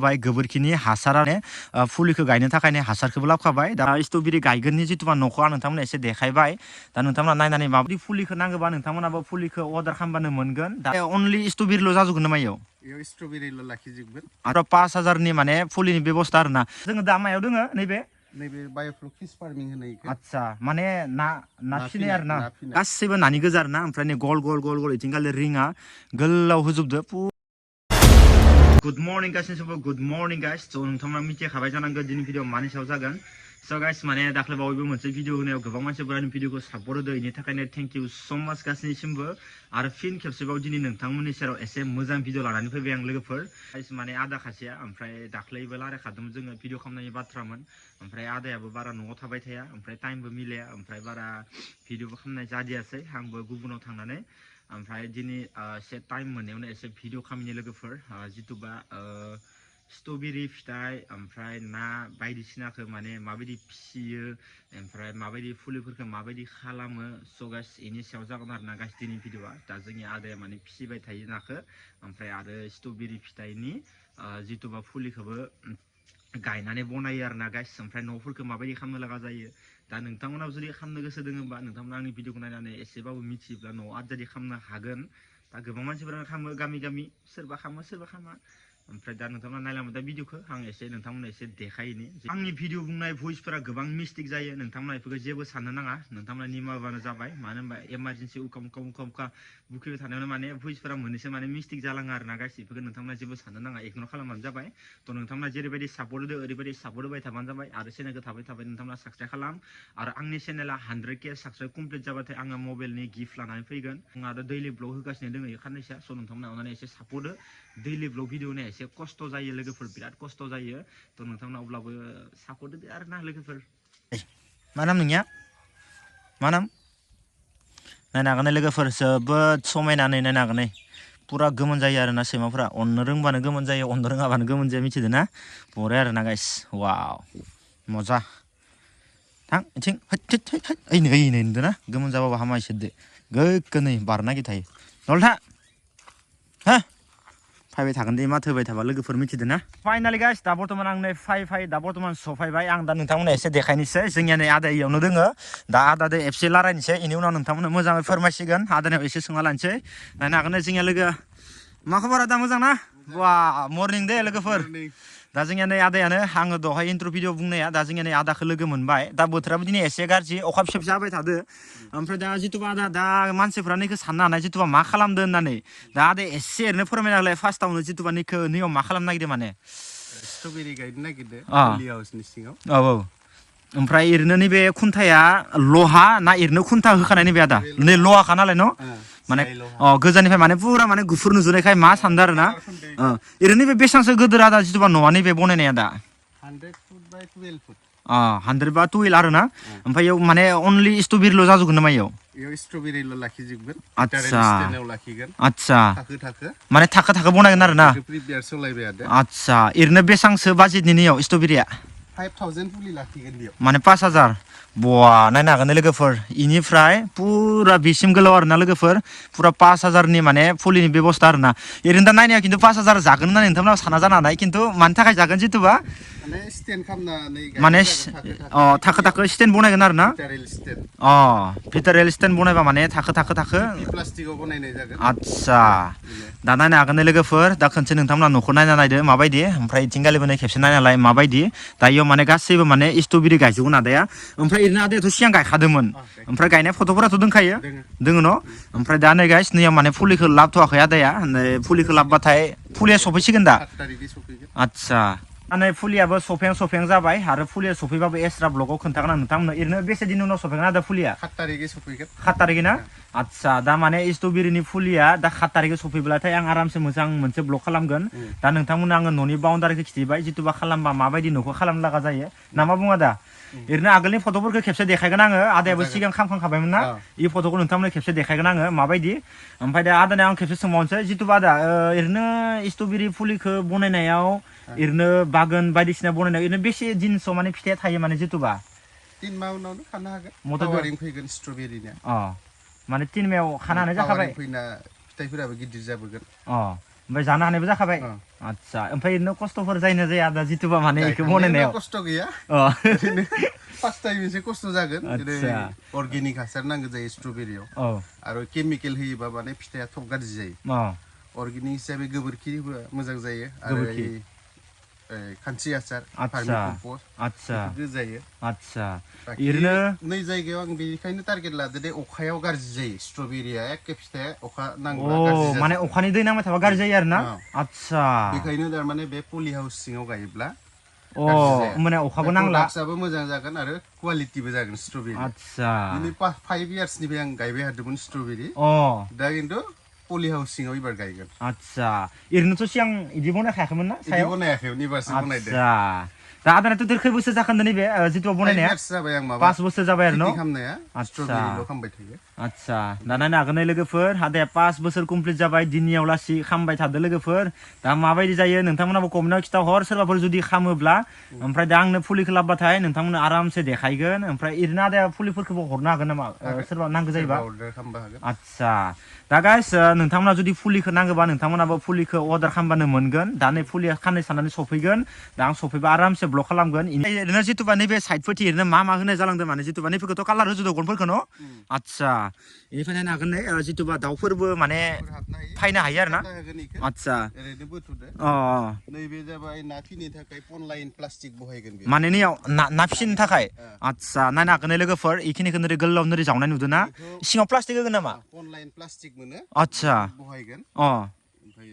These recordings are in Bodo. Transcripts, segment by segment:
बाय गोबोरखिनि हासाराने फुलिखौ गायनो थाखायनो हासारखौबो लाबोखाबाय दा स्ट्रबेरि गायगोननि जिथुबा न'खौ आं नोंथांमोननो एसे देखायबाय दा नोंथांमोना नायनानै माबायदि फुलिखौ नांगोबा नोंथांमोनाबो फुलिखौ अर्डार खालामबानो मोनगोन दा अनलि स्ट्रबेरिल' जाजोबगोन नामा इयाव स्ट्रबेरिल' लाखिजोबगोन आरो 5000नि माने फुलिनि बेबस्था आरोना जोङो दा मायाव दोङो नैबे बायोफ्ल'क फिश फार्मिं होनाय आच्छा माने ना फिसिनाय आरोना गासैबो नानि गोजा आरोना ओमफ्राय नै गल गल गल गल इथिंगाले रिङा गोलाव होजोबदो Good morning guys, good morning guys. So नोंथांमोना मिथिखाबाय जानांगौ दिनै भिडिअ मानि सायाव जागोन so guys माने दाख्लै बावैबो मोनसे भिडिअ होनायाव गोबां मानसिफोरा भिडिअखौ सापर्ट होदो बेनि थाखायनो थेंक इउ सो माच गासैनिसिमबो आरो फिन खेबसेबाव दिनै नोंथांमोननि सेराव एसे मोजां भिडिअ लानानै फैबाय आं लोगोफोर गाइस माने आदा खासेया ओमफ्राय दाख्लैबो रायलायखादोंमोन जोङो भिडिअ खालामनायनि बाथ्रामोन ओमफ्राय आदायाबो बारा न'आव थाबाय थाया ओमफ्राय टाइमबो मिलाया ओमफ्राय बारा भिडिअबो खालामनाय जादियासै आंबो गुबुनाव थांनानै ओमफ्राय दिनै एसे टाइम मोननायावनो एसे भिडिअ खालामनि लोगोफोर जिथुबा स्ट्रबेरि फिथाइ ओमफ्राय ना बायदिसिनाखौ माने माबायदि फिसियो ओमफ्राय माबायदि फुलिफोरखौ माबायदि खालामो स' गाइस बेनि सायाव जागोन आरोना गाइस दिनै भिडिअआ दा जोंनि आदाया माने फिसिबाय थायो नाखौ ओमफ्राय आरो स्ट्रबेरि फिथाइनि जिथुबा फुलिखौबो गायनानै बनायो आरोना गाइस ओमफ्राय न'फोरखौ माबायदि खालामनो लागा जायो दा नोंथांमोनाव जुदि खालामनो गोसो दोङोबा नोंथांमोना आंनि भिडिअखौ नायनानै एसेबाबो मिथियोब्ला न'आव आजादि खालामनो हागोन दा गोबां मानसिफोरानो खालामो गामि गामि सोरबा खालामो सोरबा खालामा ओमफ्राय दा नोंथांमोना नायलांबाय दा भिडिअखौ आं एसे नोंथांमोननो एसे देखायनि आंनि भिडिअ बुंनाय भइसफोरा गोबां मिस्टेक जायो नोंथांमोना बेफोरखौ जेबो साननो नाङा नोंथांमोना निमाबानो जाबाय मानो होनबा इमारजेन्सि उखाम बुखिबाय थानायावनो माने भइसफोरा मोननैसो माने मिस्टेक जालाङो आरोना गाइस बेफोरखौ नोंथांमोना जेबो साननो नाङा इगनर खालामबानो जाबाय थ' नोंथांमोना जेरैबायदि सापर्ट होदो ओरैबायदि सापर्ट होबाय थाबानो जाबाय आरो चेनेलखौ थाबाय थाबाय नोंथांमोना साबसक्राइब खालाम आरो आंनि चेनेला 100K साबसक्राइब कमप्लिट जाबाथाय आङो मबाइलनि गिफ्ट लानानै फैगोन आं आरो दैलि ब्लग होगासिनो दङ खाननैसोआ स' नोंथांमोना अननानै एसे सापर्ट हो दैलि ब्लग भिडिअ होनाया एसे खस्थ' जायो लोगोफोर बिराद खस्थ' जायो थ' नोंथांमोना अब्लाबो सापर्ट होदो आरोना लोगोफोर मा नाम नोंनिया मा नाम नायनो हागोन लोगोफोर जोबोद समायनानै नायनो हागोन पुरा गोमोन जायो आरोना सैमाफोरा अननो रोंबानो गोमोन जायो अननो रोङाबानो गोमोन जाया मिथिदों ना बरे आरोना गाइस वाव मजा थां इथिं ओइ नै नुदों ना गोमोन जाबाबो हामा इसोरदो गोग्गोनै बारनो नागिर थायो नलथा हा फैबाय थागोन दे माथो होबाय थाबा लोगोफोर मिथिदों ना फाइनालि गाइस दा बर्तमान आं नै फाइ दा बर्तमान सफायबाय आं दा नोंथांमोननो एसे देखायनोसै जोंनिया नै आदा इयावनो दोङो दा आदादो एसे रायलायनोसै इनि उनाव नोंथांमोननो मोजाङै फोरमायसिगोन आदानियाव एसे सोंना लानोसै नायनो हागोन जोंनिया लोगो मा खबर आदा मोजां ना वा मर्निं दे लोगोफोर दा जोंनिया नै आदायानो आङो दहाय इन्ट्र' भिडिअ बुंनाया दा जोंनिया नै आदाखौ लोगो मोनबाय दा बोथोराबो दिनै एसे गाज्रि अखा फिसा फिसा हाबाय थादो ओमफ्राय दा जिथुबा आदा दा मानसिफ्रा नैखौ साननो हानाय जिथुबा मा खालामदो होननानै दा आदा एसे ओरैनो फोरमायना होलाय फार्स्टआवनो जिथुबा नैयाव मा खालामनो नागिरदों माने स्ट्रबेरि गायनो नागिरदों पलि हाउसनि सिङाव औ ओमफ्राय ओरैनो नैबे खुन्थाया लहा ना ओरैनो खुन्था होखानाय नैबे आदा नै लहाखा नालाय न' माने गोजाननिफ्राय माने पुरा माने गुफुर नुजोबनायखाय मा सानदों आरो ना ओरैनो बे बेसेबांसो गोदोर आदा जिथुबा न'आ नैबे बनायनाया दा 100 फुट बाय 12 फुट 100 बा 12 आरो ना ओमफ्राय इयाव माने अनलि स्ट्रबेरिल' जाजोबगोन नामा इयाव स्ट्रबेरिल' लाखिजोबगोन आच्छा लाखिगोन आच्छा थाखो माने थाखो बनायगोन आरो ना प्रिपेयार सलायबाय आरो आच्छा ओरैनो बेसेबांसो बाजेटनि इयाव स्ट्रबेरिया 5000 फुलि लाखिगोन बेयाव माने 5000 बवा नायनो हागोन लोगोफोर इनिफ्राय पुरा बिसिम गोलाव आरोना लोगोफोर पुरा 5000नि माने फुलिनि बेबस्था आरोना ओरैनो दा नायनाया खिन्थु 5000 जागोन होननानै नोंथांमोना साना जानो हानाय खिन्थु मानि थाखाय जागोन जिथुबा माने थाखो स्टेन्ड बनायगोन आरो ना भिटारेल स्टेन्ड बनायबा माने थाखो प्लास्टिकआव बनायनाय जागोन आच्छा दा नायनो हागोन लोगोफोर दा खनसे नोंथांमोना न'खौ नायना नायदो माबायदि ओमफ्राय इथिंगालिबो नै खेबसे नायनालाय माबायदि दा इयाव माने गासैबो माने स्ट्रबेरि गायजोबगोन आदाया ओमफ्राय ओरैनो आदायाथ' सिगां गायखादोंमोन ओमफ्राय गायनाय फट'फोराथ' दंखायो दोङो न' ओमफ्राय दा नै गाइस नैयाव माने फुलिखौ लाबोथ'वाखै आदाया फुलिखौ लाबोबाथाय फुलिया सफैसिगोन दा आच्छा नै फुलियाबो सफें जाबाय आरो फुलिया सफैबाबो एक्सट्रा ब्लगाव खोन्थागोन आं नोंथांमोननो ओरैनो बेसे दिन उनाव सफैगोन आदा फुलिया 7 तारिखै ना आच्छा दा माने स्ट्रबेरिनि फुलिया दा 7 तारिखै सफैब्लाथाय आं आरामसे मोजां मोनसे ब्लग खालामगोन दा नोंथांमोननो आङो न'नि बाउन्डारिखौ खिथिबाय जिथुबा खालामबा माबायदि न'खौ खालामनो लागा जायो ना मा बुङा दा ओरैनो आगोलनि फट'फोरखौ खेबसे देखायगोन आङो आदायाबो सिगां खालामखांखाबायमोन ना इ फट'खौ नोंथांमोननो खेबसे देखायगोन आङो माबायदि ओमफ्राय दा आदानो आं खेबसे सोंबावनोसै जिथुबा आदा ओरैनो स्ट्रबेरि फुलिखौ बनायनायाव ओरैनो बागान बायदिसिना बनायनायाव ओरैनो बेसे दिनसो माने फिथाइया थायो माने जिथुबा 3 माह उनावनो खानो हागोन फ्लावारिं फैगोन स्ट्रबेरिनिया माने 3 मायाव खानानै जाखाबाय फैना फिथाइफोराबो गिदिर जाबोगोन ओमफ्राय जानो हानायबो जाखाबाय आतसा ओमफ्राय इनो खस्थ'फोर जायना जाया दा जितुबा माने इखौ बनायनायाव खस्थ' गैया फार्स्ट टाइम एसे खस्थ' जागोन अर्गेनिक हासार नांगौ जायो स्ट्रबेरियाव आरो केमिकेल होयोबा माने फिथाइया थब गाज्रि जायो अर्गेनिक हिसाबै गोबोरखि होबा मोजां जायो आरो खानस्रि हासार फार्मि कम्पस्ट आतसा जायो आतसा ओरैनो नै जायगायाव आं बेनिखायनो टारगेट लादो दे अखायाव गाज्रि जायो स्ट्रबेरिया एखे फिथाइया अखा नांबा गाज्रि जायो माने अखानि दै नांबाय थाबा गाज्रि जायो आरो ना आतसा बेखायनो थारमाने बे पलि हाउस सिङाव गायोब्ला माने अखाबो नांला प्रडाक्टआबो मोजां जागोन आरो क्वालिटिबो जागोन स्ट्रबेरि आतसा दिनै 5 इयार्सनिफ्राय आं गायबाय थादोंमोन स्ट्रबेरि दा खिन्थु पलि हाउस सिङाव एबार गायगोन आतसा ओरैनोथ' सिगां इदि बनायखायाखैमोन ना इदि बनायाखैमोन एबारसो बनायदों आतसा दा आदानाथ' खै बोसोर जाखो नैबे जितु बनायनाया 5 बोसोर जाबाय आरो न' खालामनाया स्ट्रबेरिल' खालामबाय थायो आतसा दा नायनो हागोन लोगोफोर आदाया 5 बोसोर कमप्लिट जाबाय दिननियाव लासि खामबाय थादो लोगोफोर दा माबायदि जायो नोंथांमोनाबो कमेन्टआव खिथाहर सोरबाफोर जुदि खामोब्ला ओमफ्राय दा आंनो फुलिखौ लाबोबाथाय नोंथांमोननो आरामसे देखायगोन ओमफ्राय ओरैनो आदाया फुलिफोरखौबो हरनो हागोन नामा सोरबा नांगौ जायोबा आतसा दा गाइस नोंथांमोना जुदि फुलिखौ नांगौबा नोंथांमोनाबो फुलिखौ अर्डार खालामबानो मोनगोन दा नै फुलिया खाननै साननानै सफैगोन दा आं सफैबा आरामसे ब्लक खालामगोन ओरैनो जितुबा नैबे साइडफोरथि ओरैनो मा होनाय जालांदों माने जितुबा नैफोरखौथ' कालार होजोबदों गनफोरखौ न' आतसा बेनिफ्राय नायनो हागोन नै जितुबा दाउफोरबो माने फायनो हायो आरो ना आतसा नैबे जाबाय ना फिनो थाखाय पन लाइन प्लास्टिक बहायगोन माने नैयाव ना फिसिनो थाखाय आतसा नायनो हागोन लोगोफोर इखिनिखौ नोरै गोलाव नोरै जावनाय नुदों ना सिङाव प्लास्टिक होगोन नामा पन लाइन प्लास्टिक मोनो आतसा बहायगोन ओमफ्राय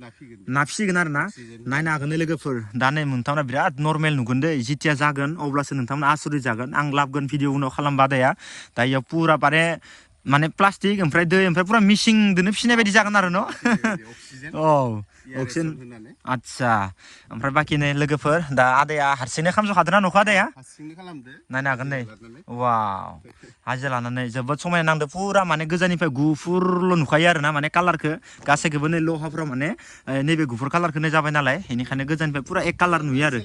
ना फिसिगोन आरो ना नायनो हागोन लोगोफोर दा नै नोंथांमोना बिराद नर्मेल नुगोन दे जिथिया जागोन अब्लासो नोंथांमोना आसुरित जागोन आं लाबगोन भिडिअ उनाव खालामबा आदाया दा इयाव पुरा माने प्लास्टिक ओमफ्राय दै ओमफ्राय पुरा मिसिंदोनो फिसिनाय बायदि जागोन आरो न' अक्सिजेन आतसा ओमफ्राय बाखि नै लोगोफोर दा आदाया हारसिंनो खालामजोबखादों ना न'खौ आदाया नायनो हागोन नै वाव हाजिरा लानानै जोबोद समायना नांदों पुरा माने गोजाननिफ्राय गुफुरल' नुखायो आरो ना माने कालारखौ गासैखौबो नै लहाफोराव माने नैबे गुफुर कालारखौनो जाबाय नालाय बेनिखायनो गोजाननिफ्राय पुरा एक कालार नुयो आरो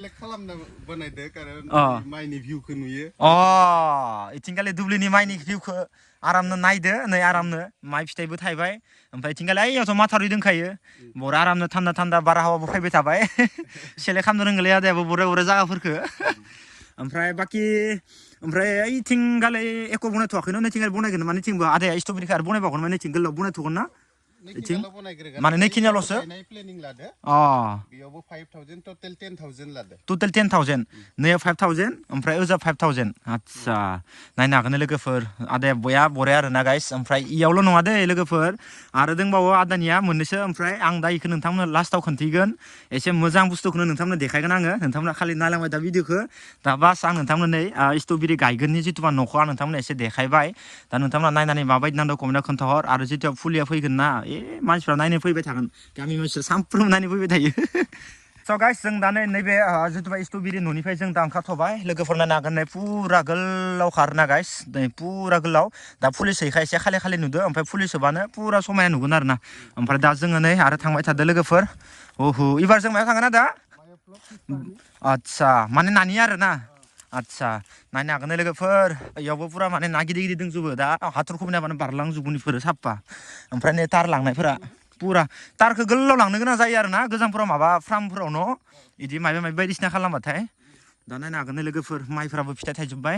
इथिंगालि दुब्लिनि माइनि भिउखौ आरामनो नायदो नै आरामनो माइ फिथाइबो थायबाय ओमफ्राय इथिंगालि ओइयावथ' माथावरि दंखायो बरा आरामनो थान्दा थान्दा बारहावाबो फैबाय थाबाय सेलेक्ट खालामनो रोंगोलै आदायाबो बरे जायगाफोरखौ ओमफ्राय बाखि ओमफ्राय ओइथिंगालि एख' बनायथ'वाखै न' नैथिंगालि बनायगोन माने नैथिंबो आदाया स्ट्रबेरिखौ आरो बनायबावगोन माने नैथिं गोलाव बनायथ'गोन ना माने नैखिनियाल'सो बेयावबो 5,000 टटेल 10,000 नैयाव 5,000 ओमफ्राय ओजा 5,000 आतसा नायनो हागोन लोगोफोर आदाया बया आरो ना गाइस ओमफ्राय इयावल' नङा दे लोगोफोर आरो दंबावो आदानिया मोननैसो ओमफ्राय आं दा इखौ नोंथांमोननो लास्टाव खोन्थिगोन एसे मोजां बुस्थुखौनो नोंथांमोननो देखायगोन आङो नोंथांमोना खालि नायलांबाय दा भिडिअखौ दा बास आं नोंथांमोन नै स्ट्रबेरि गायगोननि जितुबा न'खौ आं नोंथांमोननो एसे देखायबाय दा नोंथांमोना नायनानै माबायदि नांदों कमेन्टआव खोन्थाहर आरो जितुआ फुलिया फैगोन ना मानसिफ्रा नायनो फैबाय थागोन गामि मानसिफ्रा सानफ्रोमबो नायनो फैबाय थायो स' गाइस जों दा नैबे जितुबा स्ट्रबेरि न'निफ्राय जों दा ओंखारथ'बाय लोगोफोर नायनो हागोन नै पुरा गोलाव खारोना गाइस नै पुरा गोलाव दा फुलि सोयैखाय एसे खालि नुदों ओमफ्राय फुलि सोबानो पुरा समायना नुगोन आरो ना ओमफ्राय दा जोङो नै आरो थांबाय थादो लोगोफोर एबार जों मायाव थांगोन ना दा आतसा माने नानि आरो ना आतसा नायनो हागोन लोगोफोर इयावबो पुरा माने ना गिदिर दंजोबो दा हाथरखौबो नायबानो बारलांजोबगोन साफा ओमफ्राय नै तार लांनायफोरा पुरा तारखौ गोलाव लांनो गोनां जायो आरो ना गोजानफोराव माबा फार्मफोराव न' बिदि माबा बायदिसिना खालामबाथाय दा नायनो हागोन लोगोफोर माइफ्राबो फिथाइ थाइजोब्बाय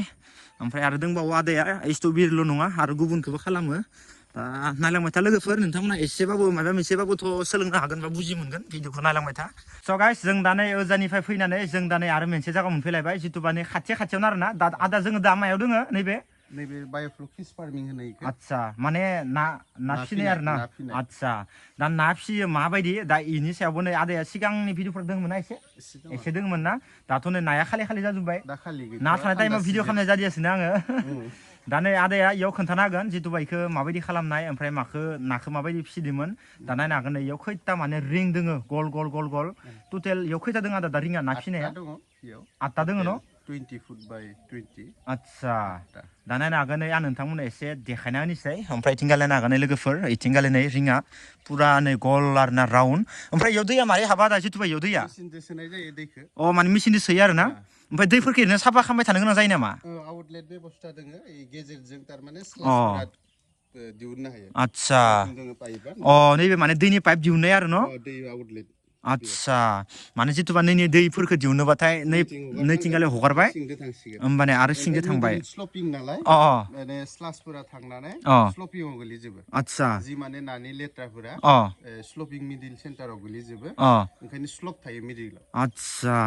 ओमफ्राय आरो दंबावो आदाया स्ट्रबेरिल' नङा आरो गुबुनखौबो खालामो दा नायलांबाय था लोगोफोर नोंथांमोना एसेबाबो माबा मोनसेबाबोथ' सोलोंनो हागोन बा बुजि मोनगोन भिडिअखौ नायलांबाय था स' गाइस जों दा नै ओजानिफ्राय फैनानै जों दा नै आरो मोनसे जायगा मोनफैलायबाय जितुबा नै खाथियावनो आरो ना दा आदा जोङो दा मायाव दोङो नैबे बाय'फ्लक फिश फार्मिं होनाय आतसा माने ना फिसिनाय आरो ना आतसा दा ना फिसियो माबायदि दा इनि सायावबो नै आदाया सिगांनि भिडिअफोर दङमोन ना एसे दङमोन ना दाथ' नै नाया खालि जाजोब्बाय ना थानाय टाइमाव भिडिअ खालामनाय जादियासैनो आङो दा नै आदाया इयाव खोन्थानो हागोन जितुबा इखौ माबायदि खालामनाय ओमफ्राय नाखौ माबायदि फिसिदोंमोन दा नायनो हागोन नै इयाव खैथा माने रिं दोङो गल टटेल इयाव खैथा दङ आदा दा रिङा ना फिसिनाया 8टा दङ न' 20 फुट बाय 20 आतसा दा नायनो हागोन नै आं नोंथांमोननो एसे देखायना होनोसै ओमफ्राय इथिंगालि नायनो हागोन लोगोफोर इथिंगालि नै रिङा पुरा नै गल आरो ना राउन्ड ओमफ्राय इयाव दैया मारै हाबा दा जितुबा इयाव दैया माने मेसिनजों सोयो आरो ना ओमफ्राय दैफोरखौ ओरैनो साफा खालामबाय थानो गोनां जायो नामा आउटलेट बेबस्था दङ गेजेरजों थारमाने स्लासफोरा दिहुननो हायो आतसा नैबे माने दैनि पाइप दिहुननाय आरो न' आतसा माने जितुबा नैनि दैफोरखौ दिहुनोबाथाय नैथिंगालाय हगारबाय होमबाने आरो सिंदो थांबाय स्लपिं नालाय अ माने स्लासफोरा थांनानै स्लपिंआव गोलैजोबो आतसा जि माने नानि लेथ्राफोरा स्लपिं मिडिल सेन्टाराव गोलैजोबो ओंखायनो स्लप थायो मिडिलाव आतसा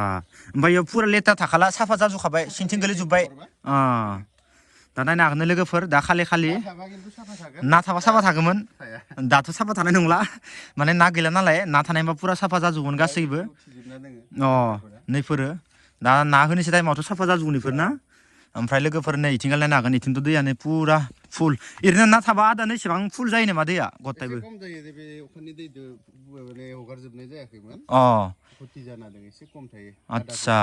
ओमफ्राय फुरा लेथ्रा थाखाला साफा जाजोबखाबाय सिंथिं गोलैजोबबाय दा नायनो हागोन लोगोफोर दा खालि ना थाबा साफा थागौमोन दाथ' साफा थानाय नंला माने ना गैला नालाय ना थानायबा फुरा साफा जाजोबगोन गासैबो नैफोरो दा ना होनोसै टाइमावथ' साफा जाजोबगोन इफोर ना ओमफ्राय लोगोफोर नै इथिं नायनो हागोन इथिंथ' दैयानो फुरा फुल ओरैनो ना थाबा आदानो एसेबां फुल जायो नामा दैया गथायबो खम जायो बे अखानि दैजों हगारजोबनाय जायाखैमोन फुरथि जाना दं एसे खम थायो आतसा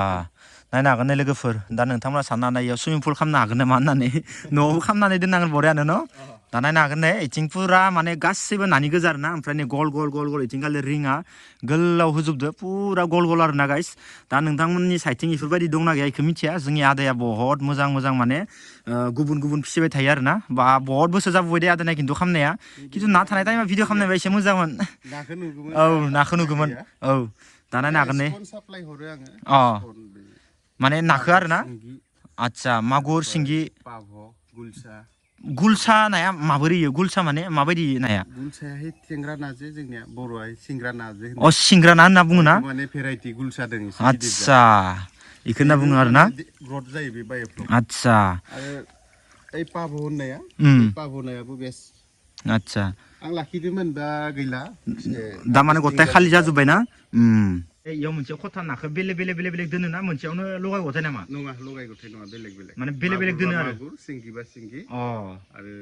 नायनो हागोन लोगोफोर दा नोंथांमोना साननो हानाय इयाव सुइमिं पुल खालामनो हागोन नामा होननानै न'आवबो खालामनानै दोननांगोन बरियानो न' दा नायनो हागोन नै इथिं फुरा माने गासैबो नानि गोजा आरोना ओमफ्राय नै गल गल गल गल इथिं खालि रिङा गोलाव होजोबदो फुरा गल गल आरोना गाइस दा नोंथांमोननि साइडथिं इफोरबायदि दंना गैया इखौ मिथिया जोंनि आदाया बहुत मोजां मोजां माने गुबुन गुबुन फिसिबाय थायो आरोना बा बहुत बोसोर जाबोबाय दे आदाना खिन्थु खालामनाया खिन्थु ना थानाय टाइमाव भिडिअ खालामनायबा एसे मोजांमोन औ नाखौ नुगौमोन औ दा नायनो हागोन नै माने नाखौ आरोना आतसा मागुर सिंगि गुलसा नाया माबोरै गुलसा माने माबायदि नाया गुलसाया थेंग्रा नाजे जोंनिया बर'आ सिंग्रा नाजे अ सिंग्रा ना होनना बुङो ना माने भेराइटि गुलसा दं एसे आतसा इखो होनना बुङो आरोना ग्रथ जायो बे बायोफ्राव आतसा आरो ओइ पाभ होननाया पाभ होननायाबो बेस्ट आतसा आं लाखिदोंमोन दा गैला दा माने गथाय खालि जाजोब्बाय ना इयाव मोनसे खथा नाखौ बेलेग बेलेग बेलेग बेलेग दोनो ना मोनसेयावनो लगाय गथाय नामा नङा लगाय गथाय नङा बेलेग बेलेग माने बेलेग बेलेग दोनो आरो मागुर सिंगि बा सिंगि आरो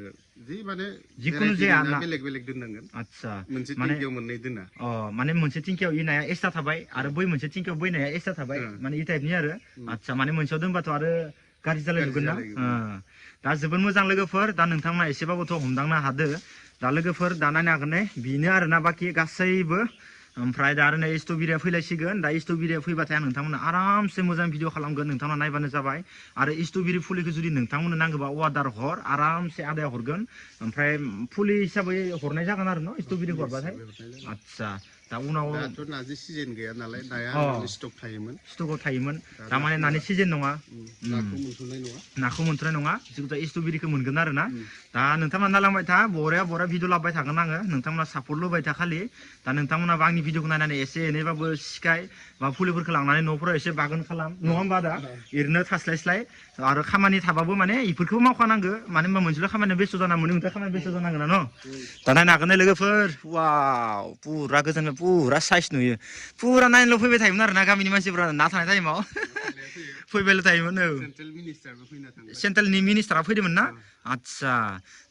जि माने जिखुनु जाया ना बेलेग बेलेग दोननांगोन आतसा मोनसे टेंकियाव मोननै दोना माने मोनसे टेंकियाव इ नाया एक्सट्रा थाबाय आरो बै मोनसे टेंकियाव बै नाया एक्सट्रा थाबाय माने इ टाइपनि आरो आतसा माने मोनसेयाव दोनबाथ' आरो गाज्रि जालायजोबगोन ना दा जोबोद मोजां लोगोफोर दा नोंथांमोना एसेबाबोथ' हमदांनो हादो दा लोगोफोर दा नायनो हागोन ने बेनो आरोना बाखि गासैबो ओमफ्राय दा आरो नै स्ट्रबेरिया फैलायसिगोन दा स्ट्रबेरिया फैबाथाय आं नोंथांमोना आरामसे मोजां भिडिअ खालामगोन नोंथांमोना नायबानो जाबाय आरो स्ट्रबेरि फुलिखौ जुदि नोंथांमोननो नांगौबा अर्डार हर आरामसे आदाया हरगोन ओमफ्राय फुलि हिसाबै हरनाय जागोन आरो न' स्ट्रबेरि हरबाथाय आतसा दा उनाव दाथ' नानि सिजन गैया नालाय नाया स्टक स्टकआव थायोमोन थारमाने नानि सिजन नङा नाखौ मोनथ'नाय नङा जिखुनु स्ट्रबेरिखौ मोनगोन आरो ना दा नोंथांमोना नालांबाय था बरिया भिडिअ लाबोबाय थागोन आङो नोंथांमोना सापर्ट होबाय था खालि दा नोंथांमोनाबो आंनि भिडिअखौ नायनानै एसे एनैबाबो सिखाय बा फुलिफोरखौ लांनानै न'फोराव एसे बागान खालाम नङा होमबा दा ओरैनो थास्लायस्लाय आरो खामानि थाबाबो माने इफोरखौबो मावखानांगौ मानो होनबा मोनसेल' खामानियाव बेस्थ' जाना मोनो ओमफ्राय खामानियाव बेस्थ' जानांगोन ना न' दा नायनो हागोन लोगोफोर वाव पुरा गोजोन पुरा साइज नुयो पुरा नायनोल' फैबाय थायोमोन आरो ना गामिनि मानसिफोरा ना थानाय टाइमाव फैबायल' थायोमोन सेन्ट्रेलनि मिनिस्टारा फैदोंमोन ना आतसा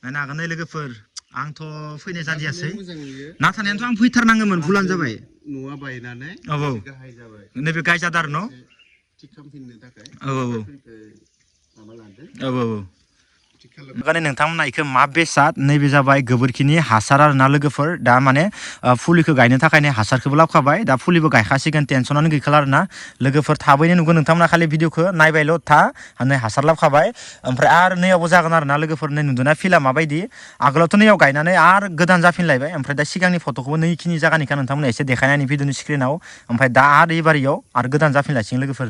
नायनो हागोन लोगोफोर आंथ' फैनाय जादियासै ना थानायाथ' आं फैथारनांगोमोन भुलानो जाबाय न'आ बायनानै गाहाय जाबाय नैबे गाय जादों आरो न' थिग खालामफिननो थाखाय माबा औ लादों माने नोंथांमोना इखौ मा बेसाद नैबे जाबाय गोबोरखिनि हासार आरोना लोगोफोर दा माने फुलिखौ गायनो थाखायनो हासारखौबो लाबोखाबाय दा फुलिबो गायखासिगोन टेनसनानो गैखाला आरोना लोगोफोर थाबैनो नुगोन नोंथांमोना खालि भिडिअखौ नायबायल' था नै हासार लाबोखाबाय ओमफ्राय आरो नैयावबो जागोन आरोना लोगोफोर नै नुदोंना फिल्डआ माबायदि आगोलावथ' नैयाव गायनानै आरो गोदान जाफिनलायबाय ओमफ्राय दा सिगांनि फट'खौबो नैखिनि जायगानिखा नोंथांमोना एसे देखायनायनि भिडिअनि स्क्रिनाव ओमफ्राय दा आरो एबारियाव आरो गोदान जाफिनलायसिगोन लोगोफोर